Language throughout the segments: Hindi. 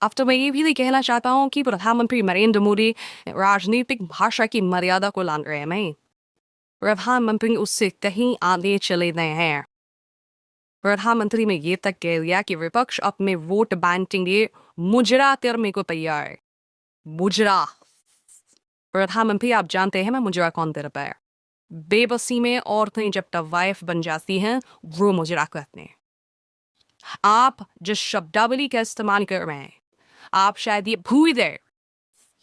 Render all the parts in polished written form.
अब तो मैं ये भी कहना चाहता हूँ कि प्रधानमंत्री नरेंद्र मोदी राजनीतिक भाषा की मर्यादा को लांघ रहे हैं। मैं प्रधानमंत्री उससे कहीं आगे चले गए हैं। प्रधानमंत्री ने ये तक कह दिया कि विपक्ष अपने वोट बैंक लिए मुजरा करने को तैयार है। मुजरा। प्रधानमंत्री आप जानते हैं मैं मुजरा कौन करता है। बेबसी में औरतें जब तक वाइफ बन जाती हैं वो मुजरा कहते हैं। आप जिस शब्दावली का इस्तेमाल कर रहे हैं आप शायद ये भूल गए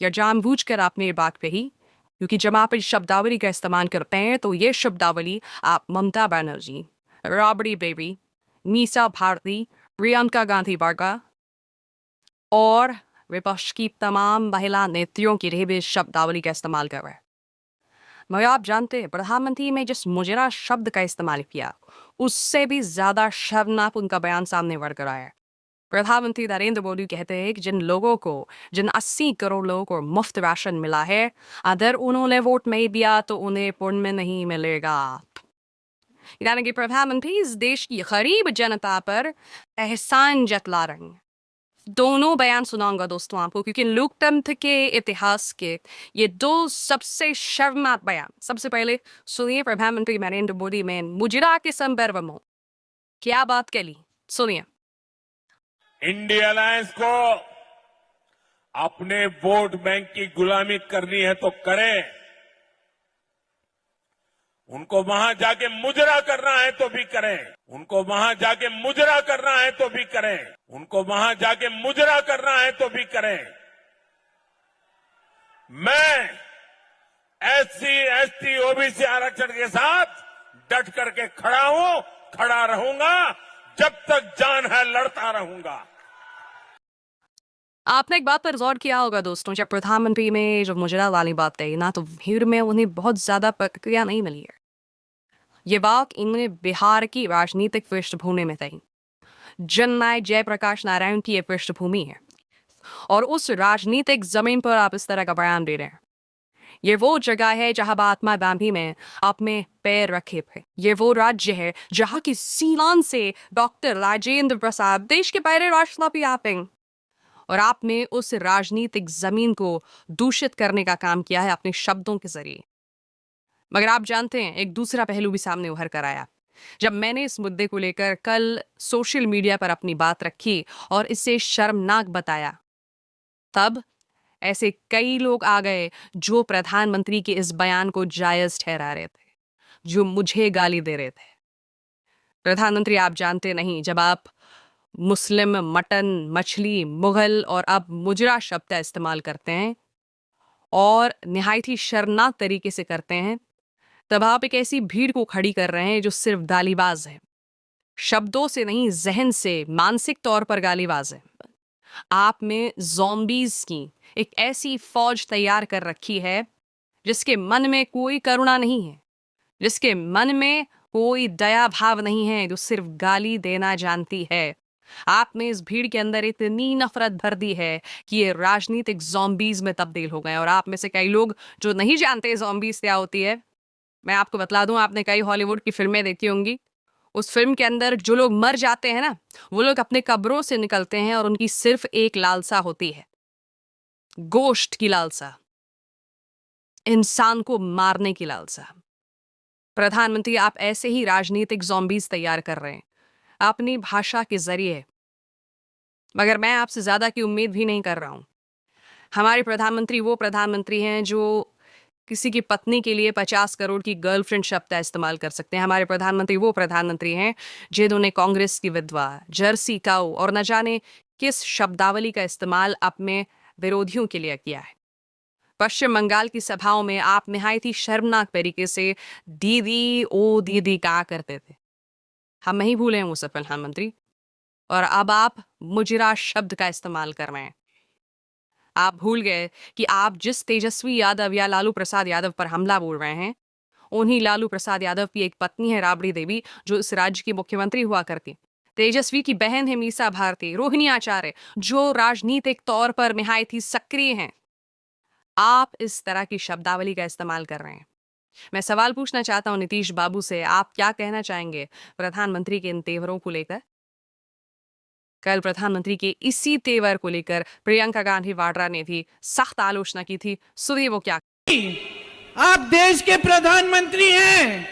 या जानबूझकर आपने ये बात कही, क्योंकि जब आप इस शब्दावली का इस्तेमाल करते हैं तो ये शब्दावली आप ममता बनर्जी, राबड़ी देवी, मीसा भारती, प्रियंका गांधी वाड्रा और विपक्ष की तमाम महिला नेत्रियों की भी इस शब्दावली का इस्तेमाल कर रहे हैं। मगर आप जानते हैं प्रधानमंत्री ने जिस मुजरा शब्द का इस्तेमाल किया उससे भी ज्यादा शर्मनाक उनका बयान सामने बढ़ कर आया है। प्रधानमंत्री नरेंद्र मोदी कहते हैं कि जिन 80 करोड़ लोगों को मुफ्त राशन मिला है, अगर उन्होंने वोट नहीं दिया तो उन्हें पुण्य नहीं मिलेगा। यानी कि प्रधानमंत्री इस देश की गरीब जनता पर एहसान जतला रहे हैं। दोनों बयान सुनाऊंगा दोस्तों आपको, क्योंकि लोकतंत्र के इतिहास के ये दो सबसे शर्मनाक बयान। सबसे पहले सुनिए प्रधानमंत्री नरेंद्र मोदी में मुजरा के संदर्भ में क्या बात कही, सुनिए। इंडिया अलायंस को अपने वोट बैंक की गुलामी करनी है तो करें, उनको वहां जाके मुजरा करना है तो भी करें, उनको वहां जाके मुजरा करना है तो भी करें, उनको वहां जाके मुजरा करना है तो भी करें। मैं एससी, एसटी, ओबीसी आरक्षण के साथ डट करके खड़ा हूं, खड़ा रहूंगा, जब तक जान है लड़ता रहूंगा। आपने एक बात पर गौर किया होगा दोस्तों, जब प्रधानमंत्री में जब मुजरा वाली बात कही ना तो भीड़ में उन्हें बहुत ज्यादा प्रतिक्रिया नहीं मिली है। ये बात इन्हें बिहार की राजनीतिक पृष्ठभूमि में कही। जननायक जयप्रकाश नारायण की यह पृष्ठभूमि है और उस राजनीतिक जमीन पर आप इस तरह का बयान दे रहे हैं। ये वो जगह है जहां महात्मा गांधी में अपने पैर रखे थे। ये वो राज्य है जहां की सीलान से डॉक्टर राजेंद्र प्रसाद देश के पहले राष्ट्रपति आप हैं। और आपने उस राजनीतिक जमीन को दूषित करने का काम किया है अपने शब्दों के जरिए। मगर आप जानते हैं एक दूसरा पहलू भी सामने उभर कर आया जब मैंने इस मुद्दे को लेकर कल सोशल मीडिया पर अपनी बात रखी और इसे शर्मनाक बताया। तब ऐसे कई लोग आ गए जो प्रधानमंत्री के इस बयान को जायज ठहरा रहे थे, जो मुझे गाली दे रहे थे। प्रधानमंत्री आप जानते नहीं, जब आप मुस्लिम, मटन, मछली, मुगल और अब मुजरा शब्द का इस्तेमाल करते हैं और निहायत ही शर्मनाक तरीके से करते हैं, तब आप एक ऐसी भीड़ को खड़ी कर रहे हैं जो सिर्फ गालीबाज है। शब्दों से नहीं, जहन से, मानसिक तौर पर गालीबाज है। आप में ज़ॉम्बीज़ की एक ऐसी फौज तैयार कर रखी है जिसके मन में कोई करुणा नहीं है, जिसके मन में कोई दया भाव नहीं है, जो सिर्फ गाली देना जानती है। आपने इस भीड़ के अंदर इतनी नफरत भर दी है कि ये राजनीतिक ज़ॉम्बीज़ में तब्दील हो गए। और आप में से कई लोग जो नहीं जानते ज़ॉम्बीज़ क्या होती है, मैं आपको बतला दूं, आपने कई हॉलीवुड की फिल्में देखी होंगी। उस फिल्म के अंदर जो लोग मर जाते हैं ना, वो लोग अपने कब्रों से निकलते हैं और उनकी सिर्फ एक लालसा होती है, गोश्त की लालसा, इंसान को मारने की लालसा। प्रधानमंत्री आप ऐसे ही राजनीतिक ज़ॉम्बीज़ तैयार कर रहे हैं अपनी भाषा के जरिए। मगर मैं आपसे ज्यादा की उम्मीद भी नहीं कर रहा हूं। हमारे प्रधानमंत्री वो प्रधानमंत्री हैं जो किसी की पत्नी के लिए 50 करोड़ की गर्लफ्रेंड शब्द का इस्तेमाल कर सकते हैं। हमारे प्रधानमंत्री वो प्रधानमंत्री हैं जिन्होंने कांग्रेस की विधवा, जर्सी काऊ और न जाने किस शब्दावली का इस्तेमाल अपने विरोधियों के लिए किया है। पश्चिम बंगाल की सभाओं में आप निहायत ही शर्मनाक तरीके से दीदी ओ दीदी कहा करते थे। हम नहीं भूले हैं वो सब प्रधानमंत्री। और अब आप मुजरा शब्द का इस्तेमाल कर रहे हैं। आप भूल गए कि आप जिस तेजस्वी यादव या लालू प्रसाद यादव पर हमला बोल रहे हैं, उन्हीं लालू प्रसाद यादव की एक पत्नी है राबड़ी देवी, जो इस राज्य की मुख्यमंत्री हुआ करती। तेजस्वी की बहन है मीसा भारती, रोहिणी आचार्य, जो राजनीतिक तौर पर निहायत ही सक्रिय हैं। आप इस तरह की शब्दावली का इस्तेमाल कर रहे हैं। मैं सवाल पूछना चाहता हूं नीतीश बाबू से, आप क्या कहना चाहेंगे प्रधानमंत्री के इन तेवरों को लेकर? कल प्रधानमंत्री के इसी तेवर को लेकर प्रियंका गांधी वाड्रा ने भी सख्त आलोचना की थी। सुनिए वो क्या। आप देश के प्रधानमंत्री हैं,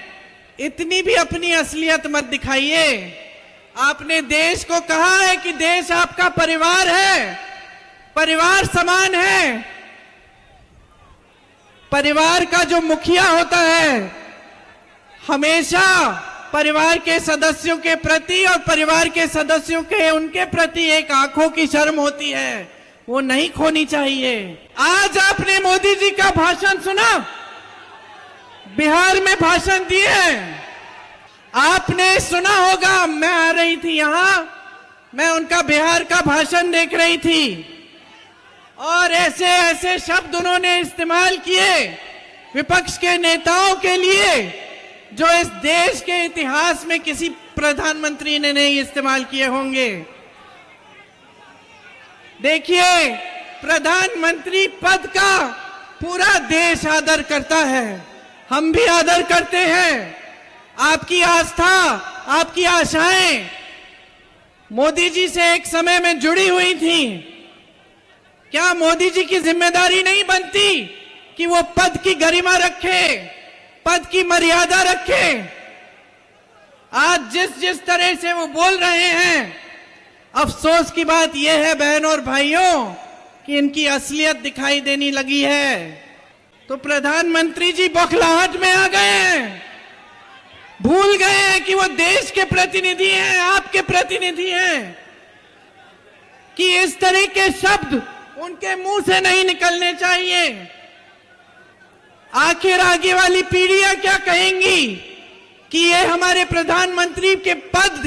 इतनी भी अपनी असलियत मत दिखाइए। आपने देश को कहा है कि देश आपका परिवार है, परिवार समान है। परिवार का जो मुखिया होता है हमेशा परिवार के सदस्यों के प्रति और परिवार के सदस्यों के उनके प्रति एक आंखों की शर्म होती है, वो नहीं खोनी चाहिए। आज आपने मोदी जी का भाषण सुना, बिहार में भाषण दिए। आपने सुना होगा, मैं आ रही थी यहां, मैं उनका बिहार का भाषण देख रही थी और ऐसे ऐसे शब्द उन्होंने इस्तेमाल किए विपक्ष के नेताओं के लिए जो इस देश के इतिहास में किसी प्रधानमंत्री ने नहीं इस्तेमाल किए होंगे। देखिए, प्रधानमंत्री पद का पूरा देश आदर करता है, हम भी आदर करते हैं। आपकी आस्था, आपकी आशाएं मोदी जी से एक समय में जुड़ी हुई थी। क्या मोदी जी की जिम्मेदारी नहीं बनती कि वो पद की गरिमा रखे, पद की मर्यादा रखे? आज जिस जिस तरह से वो बोल रहे हैं, अफसोस की बात यह है बहनों और भाइयों कि इनकी असलियत दिखाई देने लगी है। तो प्रधानमंत्री जी बौखलाहट में आ गए हैं, भूल गए हैं कि वो देश के प्रतिनिधि हैं, आपके प्रतिनिधि हैं, कि इस तरह के शब्द उनके मुंह से नहीं निकलने चाहिए। आखिर आगे वाली पीढ़ियां क्या कहेंगी कि ये हमारे प्रधानमंत्री के पद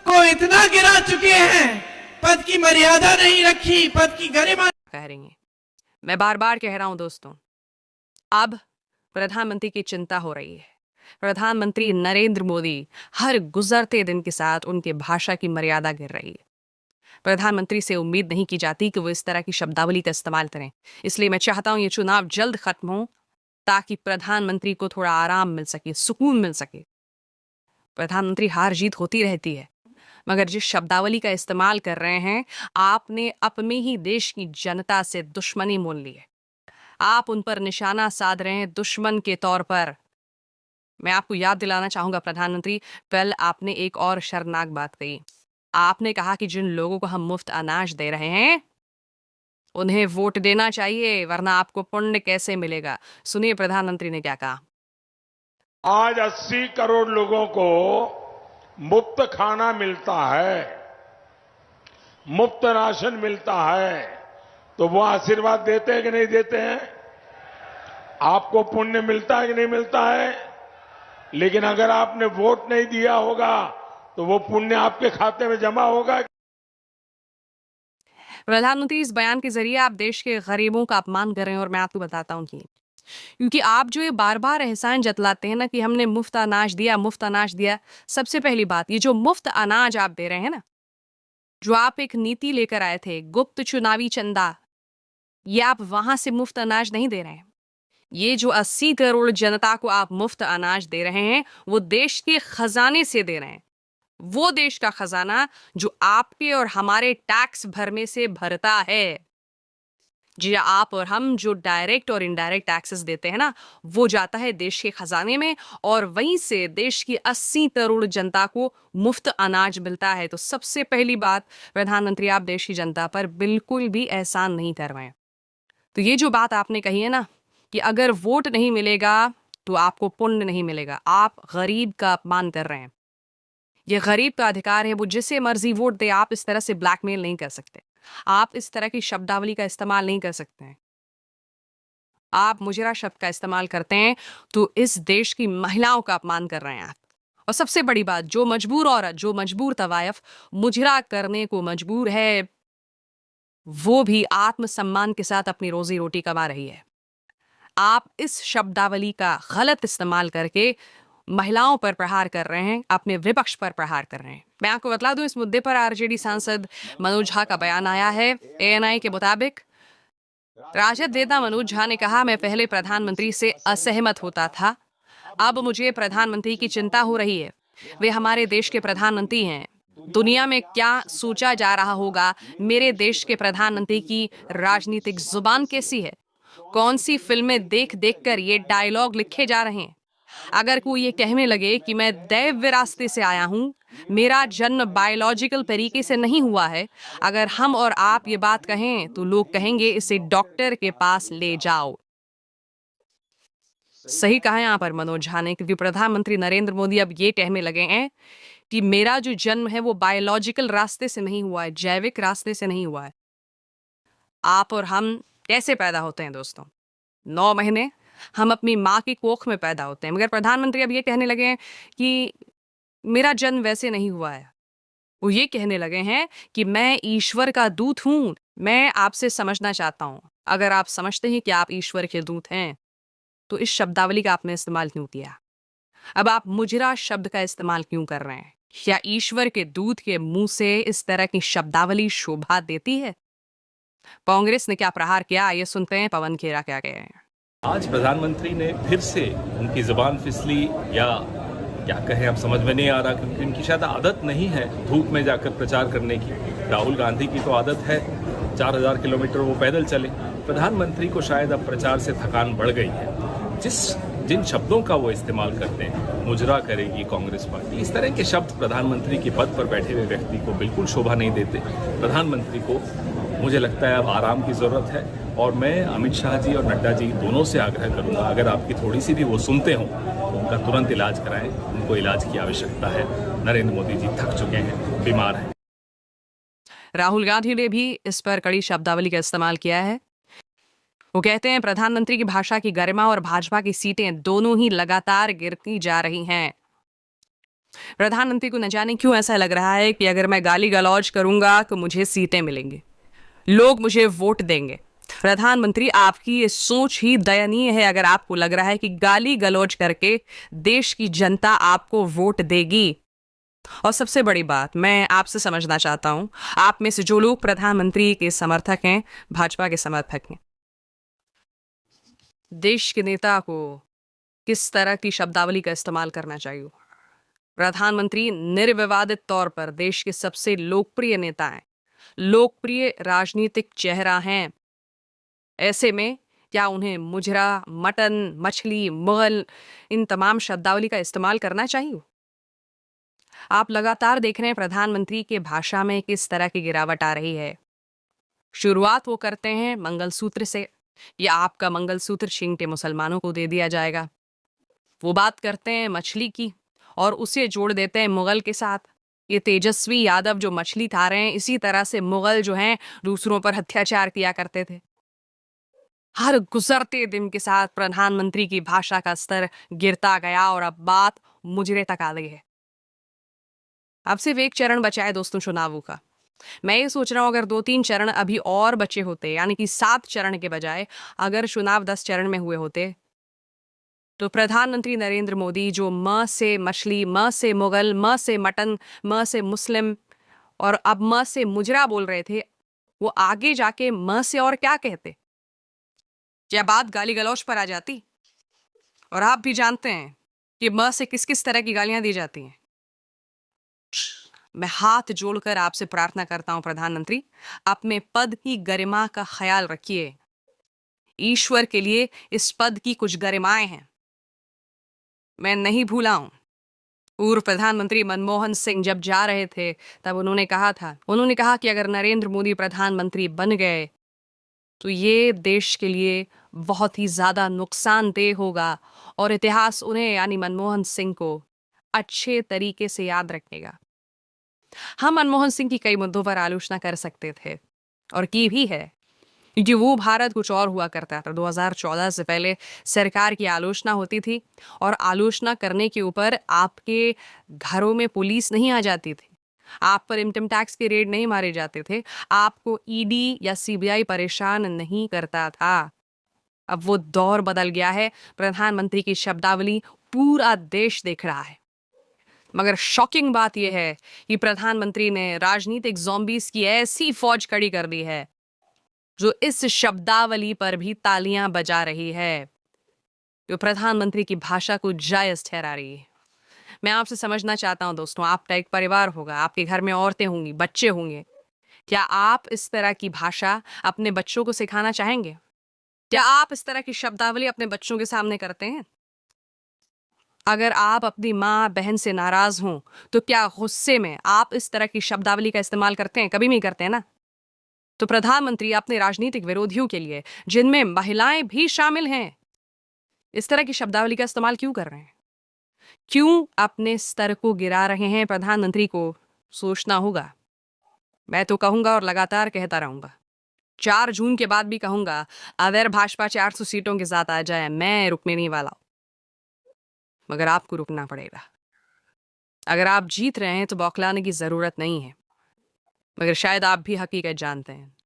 को इतना गिरा चुके हैं, पद की मर्यादा नहीं रखी, पद की गरिमा। कह रही हैं, मैं बार बार कह रहा हूं दोस्तों, अब प्रधानमंत्री की चिंता हो रही है। प्रधानमंत्री नरेंद्र मोदी हर गुजरते दिन के साथ उनके भाषा की मर्यादा गिर रही है। प्रधानमंत्री से उम्मीद नहीं की जाती कि वो इस तरह की शब्दावली का इस्तेमाल करें। इसलिए मैं चाहता हूं ये चुनाव जल्द खत्म हो ताकि प्रधानमंत्री को थोड़ा आराम मिल सके, सुकून मिल सके। प्रधानमंत्री हार जीत होती रहती है, मगर जिस शब्दावली का इस्तेमाल कर रहे हैं, आपने अपने ही देश की जनता से दुश्मनी मोल ली है। आप उन पर निशाना साध रहे हैं दुश्मन के तौर पर। मैं आपको याद दिलाना चाहूंगा प्रधानमंत्री, कल आपने एक और शर्मनाक बात कही। आपने कहा कि जिन लोगों को हम मुफ्त अनाज दे रहे हैं उन्हें वोट देना चाहिए, वरना आपको पुण्य कैसे मिलेगा। सुनिए प्रधानमंत्री ने क्या कहा। आज 80 करोड़ लोगों को मुफ्त खाना मिलता है, मुफ्त राशन मिलता है, तो वो आशीर्वाद देते हैं कि नहीं देते हैं? आपको पुण्य मिलता है कि नहीं मिलता है? लेकिन अगर आपने वोट नहीं दिया होगा तो वो पुण्य आपके खाते में जमा होगा। प्रधानमंत्री, इस बयान के जरिए आप देश के गरीबों का अपमान कर रहे हैं और मैं आपको बताता हूं क्योंकि आप जो ये बार बार एहसान जतलाते हैं ना कि हमने मुफ्त अनाज दिया, मुफ्त अनाज दिया। सबसे पहली बात, ये जो मुफ्त अनाज आप दे रहे हैं ना, जो आप एक नीति लेकर आए थे, गुप्त चुनावी चंदा, ये आप वहां से मुफ्त अनाज नहीं दे रहे हैं। ये जो 80 करोड़ जनता को आप मुफ्त अनाज दे रहे हैं, वो देश के खजाने से दे रहे हैं। वो देश का खजाना जो आपके और हमारे टैक्स भरने से भरता है। जी, आप और हम जो डायरेक्ट और इनडायरेक्ट टैक्सेस देते हैं ना, वो जाता है देश के खजाने में और वहीं से देश की 80 करोड़ जनता को मुफ्त अनाज मिलता है। तो सबसे पहली बात, प्रधानमंत्री, आप देश की जनता पर बिल्कुल भी एहसान नहीं कर रहे हैं। तो ये जो बात आपने कही है ना कि अगर वोट नहीं मिलेगा तो आपको पुण्य नहीं मिलेगा, आप गरीब का अपमान कर रहे हैं। ये गरीब का अधिकार है, वो जिसे मर्जी वोट दे। आप इस तरह से ब्लैकमेल नहीं कर सकते, आप इस तरह की शब्दावली का इस्तेमाल नहीं कर सकते हैं। आप मुजरा शब्द का इस्तेमाल करते हैं तो इस देश की महिलाओं का अपमान कर रहे हैं आप। और सबसे बड़ी बात, जो मजबूर औरत, जो मजबूर तवायफ मुजरा करने को मजबूर है, वो भी आत्मसम्मान के साथ अपनी रोजी रोटी कमा रही है। आप इस शब्दावली का गलत इस्तेमाल करके महिलाओं पर प्रहार कर रहे हैं, अपने विपक्ष पर प्रहार कर रहे हैं। मैं आपको बता दूं, इस मुद्दे पर आरजेडी सांसद मनोज झा का बयान आया है। एएनआई के मुताबिक राजद नेता मनोज झा ने कहा, मैं पहले प्रधानमंत्री से असहमत होता था, अब मुझे प्रधानमंत्री की चिंता हो रही है। वे हमारे देश के प्रधानमंत्री हैं, दुनिया में क्या सोचा जा रहा होगा, मेरे देश के प्रधानमंत्री की राजनीतिक जुबान कैसी है, कौन सी फिल्में देख देख कर ये डायलॉग लिखे जा रहे हैं। अगर कोई ये कहने लगे कि मैं दैव विरासते से आया हूं, मेरा जन्म बायोलॉजिकल तरीके से नहीं हुआ है, अगर हम और आप ये बात कहें तो लोग कहेंगे इसे डॉक्टर के पास ले जाओ। सही कहा यहाँ पर मनोज झा ने, क्योंकि प्रधानमंत्री नरेंद्र मोदी अब ये कहने लगे हैं कि मेरा जो जन्म है वो बायोलॉजिकल रास्ते से नहीं हुआ है, जैविक रास्ते से नहीं हुआ है। आप और हम कैसे पैदा होते हैं दोस्तों? 9 महीने हम अपनी माँ की कोख में पैदा होते हैं, मगर प्रधानमंत्री अब ये कहने लगे हैं कि मेरा जन्म वैसे नहीं हुआ है। वो ये कहने लगे हैं कि मैं ईश्वर का दूत हूं। मैं आपसे समझना चाहता हूं, अगर आप समझते हैं कि आप ईश्वर के दूत हैं तो इस शब्दावली का आपने इस्तेमाल क्यों किया? अब आप मुजरा शब्द का इस्तेमाल क्यों कर रहे हैं? क्या ईश्वर के दूत के मुंह से इस तरह की शब्दावली शोभा देती है? कांग्रेस ने क्या प्रहार किया, ये सुनते हैं पवन खेरा क्या कह रहे हैं। आज प्रधानमंत्री ने फिर से उनकी जुबान फिसली, या क्या कहें अब समझ में नहीं आ रहा, क्योंकि उनकी शायद आदत नहीं है धूप में जाकर प्रचार करने की। राहुल गांधी की तो आदत है 4000 किलोमीटर वो पैदल चले। प्रधानमंत्री को शायद अब प्रचार से थकान बढ़ गई है। जिन शब्दों का वो इस्तेमाल करते हैं, मुजरा करेगी कांग्रेस पार्टी, इस तरह के शब्द प्रधानमंत्री के पद पर बैठे हुए व्यक्ति को बिल्कुल शोभा नहीं देते। प्रधानमंत्री को मुझे लगता है अब आराम की ज़रूरत है, और मैं अमित शाह जी और नड्डा जी दोनों से आग्रह करूंगा, अगर आपकी थोड़ी सी भी वो सुनते हों तो उनका तुरंत इलाज कराएं। उनको इलाज की आवश्यकता है। नरेंद्र मोदी जी थक चुके हैं, बीमार हैं। राहुल गांधी ने भी इस पर कड़ी शब्दावली का इस्तेमाल किया है। वो कहते हैं प्रधानमंत्री की भाषा की गरिमा और भाजपा की सीटें दोनों ही लगातार गिरती जा रही हैं। प्रधानमंत्री को न जाने क्यों ऐसा लग रहा है कि अगर मैं गाली गलौज करूंगा तो मुझे सीटें मिलेंगी, लोग मुझे वोट देंगे। प्रधानमंत्री, आपकी ये सोच ही दयनीय है अगर आपको लग रहा है कि गाली गलौज करके देश की जनता आपको वोट देगी। और सबसे बड़ी बात मैं आपसे समझना चाहता हूं, आप में से जो लोग प्रधानमंत्री के समर्थक हैं, भाजपा के समर्थक हैं, देश के नेता को किस तरह की शब्दावली का इस्तेमाल करना चाहिए? प्रधानमंत्री निर्विवादित तौर पर देश के सबसे लोकप्रिय नेता हैं, लोकप्रिय राजनीतिक चेहरा हैं। ऐसे में क्या उन्हें मुजरा, मटन, मछली, मुगल, इन तमाम शब्दावली का इस्तेमाल करना चाहिए? आप लगातार देख रहे हैं प्रधानमंत्री के भाषा में किस तरह की गिरावट आ रही है। शुरुआत वो करते हैं मंगलसूत्र से, या आपका मंगलसूत्र छीन के मुसलमानों को दे दिया जाएगा। वो बात करते हैं मछली की और उसे जोड़ देते हैं मुगल के साथ। ये तेजस्वी यादव जो मछली खा रहे हैं, इसी तरह से मुगल जो हैं दूसरों पर अत्याचार किया करते थे। हर गुजरते दिन के साथ प्रधानमंत्री की भाषा का स्तर गिरता गया और अब बात मुजरे तक आ गई है। अब सिर्फ एक चरण बचा है दोस्तों चुनावों का। मैं ये सोच रहा हूं अगर 2-3 चरण अभी और बचे होते, यानी कि 7 चरण के बजाय अगर चुनाव 10 चरण में हुए होते, तो प्रधानमंत्री नरेंद्र मोदी जो म से मछली, म से मुगल, म से मटन, म से मुस्लिम और अब म से मुजरा बोल रहे थे, वो आगे जाके म से और क्या कहते? क्या बात गाली गलौज पर आ जाती? और आप भी जानते हैं कि म से किस किस तरह की गालियां दी जाती हैं। मैं हाथ जोड़कर आपसे प्रार्थना करता हूं प्रधानमंत्री, अपने पद की गरिमा का ख्याल रखिए। ईश्वर के लिए इस पद की कुछ गरिमाएं हैं। मैं नहीं भूला हूं, पूर्व प्रधानमंत्री मनमोहन सिंह जब जा रहे थे तब उन्होंने कहा कि अगर नरेंद्र मोदी प्रधानमंत्री बन गए तो ये देश के लिए बहुत ही ज्यादा नुकसानदेह होगा और इतिहास उन्हें, यानी मनमोहन सिंह को, अच्छे तरीके से याद रखेगा। हम मनमोहन सिंह की कई मुद्दों पर आलोचना कर सकते थे और की भी है, क्योंकि वो भारत कुछ और हुआ करता था। 2014 से पहले सरकार की आलोचना होती थी और आलोचना करने के ऊपर आपके घरों में पुलिस नहीं आ जाती थी, आप पर इनकम टैक्स के रेड नहीं मारे जाते थे, आपको ईडी या सीबीआई परेशान नहीं करता था। अब वो दौर बदल गया है। प्रधानमंत्री की शब्दावली पूरा देश देख रहा है। मगर शॉकिंग बात यह है कि प्रधानमंत्री ने राजनीतिक ज़ॉम्बीज की ऐसी फौज खड़ी कर दी है जो इस शब्दावली पर भी तालियां बजा रही है, जो प्रधानमंत्री की भाषा को जायज ठहरा रही है। मैं आपसे समझना चाहता हूं दोस्तों, आपका एक परिवार होगा, आपके घर में औरतें होंगी, बच्चे होंगे। क्या आप इस तरह की भाषा अपने बच्चों को सिखाना चाहेंगे? क्या आप इस तरह की शब्दावली अपने बच्चों के सामने करते हैं? अगर आप अपनी माँ बहन से नाराज हों तो क्या गुस्से में आप इस तरह की शब्दावली का इस्तेमाल करते हैं? कभी नहीं करते हैं ना। तो प्रधानमंत्री अपने राजनीतिक विरोधियों के लिए, जिनमें महिलाएं भी शामिल हैं, इस तरह की शब्दावली का इस्तेमाल क्यों कर रहे हैं? क्यों अपने स्तर को गिरा रहे हैं? प्रधानमंत्री को सोचना होगा। मैं तो कहूंगा और लगातार कहता रहूंगा, 4 जून के बाद भी कहूंगा, अगर भाजपा 400 सीटों के साथ आ जाए, मैं रुकने नहीं वाला हूं, मगर आपको रुकना पड़ेगा। अगर आप जीत रहे हैं तो बौखलाने की जरूरत नहीं है, मगर शायद आप भी हकीकत जानते हैं।